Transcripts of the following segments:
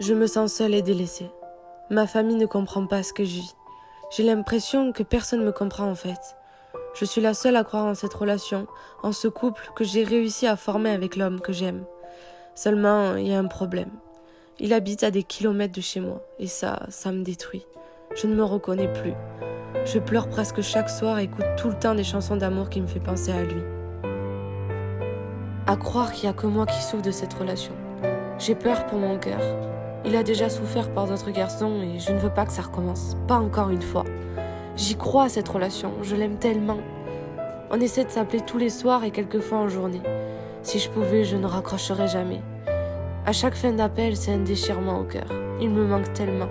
Je me sens seule et délaissée. Ma famille ne comprend pas ce que je vis. J'ai l'impression que personne ne me comprend en fait. Je suis la seule à croire en cette relation, en ce couple que j'ai réussi à former avec l'homme que j'aime. Seulement, il y a un problème. Il habite à des kilomètres de chez moi et ça me détruit. Je ne me reconnais plus. Je pleure presque chaque soir et écoute tout le temps des chansons d'amour qui me font penser à lui. À croire qu'il n'y a que moi qui souffre de cette relation. J'ai peur pour mon cœur. Il a déjà souffert par d'autres garçons et je ne veux pas que ça recommence. Pas encore une fois. J'y crois à cette relation, je l'aime tellement. On essaie de s'appeler tous les soirs et quelques fois en journée. Si je pouvais, je ne raccrocherais jamais. À chaque fin d'appel, c'est un déchirement au cœur. Il me manque tellement.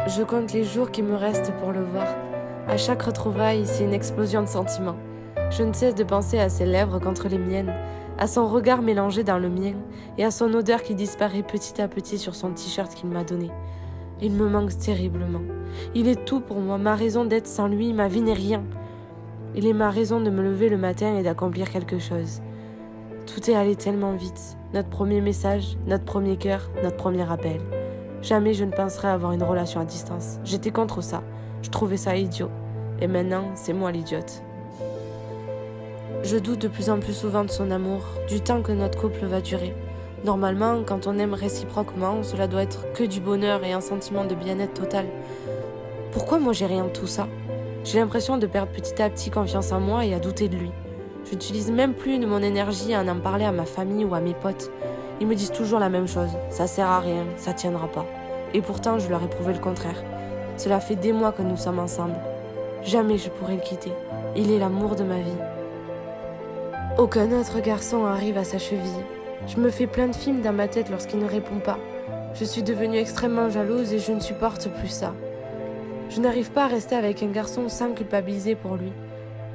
Je compte les jours qui me restent pour le voir. À chaque retrouvaille, c'est une explosion de sentiments. Je ne cesse de penser à ses lèvres contre les miennes, à son regard mélangé dans le mien et à son odeur qui disparaît petit à petit sur son t-shirt qu'il m'a donné. Il me manque terriblement. Il est tout pour moi, ma raison d'être sans lui, ma vie n'est rien. Il est ma raison de me lever le matin et d'accomplir quelque chose. Tout est allé tellement vite. Notre premier message, notre premier cœur, notre premier appel. Jamais je ne penserais avoir une relation à distance. J'étais contre ça. Je trouvais ça idiot. Et maintenant, c'est moi l'idiote. Je doute de plus en plus souvent de son amour, du temps que notre couple va durer. Normalement, quand on aime réciproquement, cela doit être que du bonheur et un sentiment de bien-être total. Pourquoi moi j'ai rien de tout ça ? J'ai l'impression de perdre petit à petit confiance en moi et à douter de lui. Je n'utilise même plus de mon énergie à en parler à ma famille ou à mes potes. Ils me disent toujours la même chose, ça sert à rien, ça tiendra pas. Et pourtant, je leur ai prouvé le contraire. Cela fait des mois que nous sommes ensemble. Jamais je pourrai le quitter. Il est l'amour de ma vie. Aucun autre garçon arrive à sa cheville. Je me fais plein de films dans ma tête lorsqu'il ne répond pas. Je suis devenue extrêmement jalouse et je ne supporte plus ça. Je n'arrive pas à rester avec un garçon sans culpabiliser pour lui.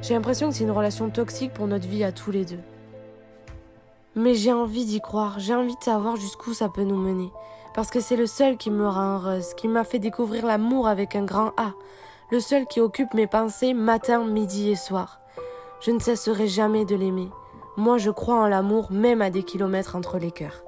J'ai l'impression que c'est une relation toxique pour notre vie à tous les deux. Mais j'ai envie d'y croire, j'ai envie de savoir jusqu'où ça peut nous mener. Parce que c'est le seul qui me rend heureuse, qui m'a fait découvrir l'amour avec un grand A. Le seul qui occupe mes pensées matin, midi et soir. Je ne cesserai jamais de l'aimer. Moi, je crois en l'amour, même à des kilomètres entre les cœurs.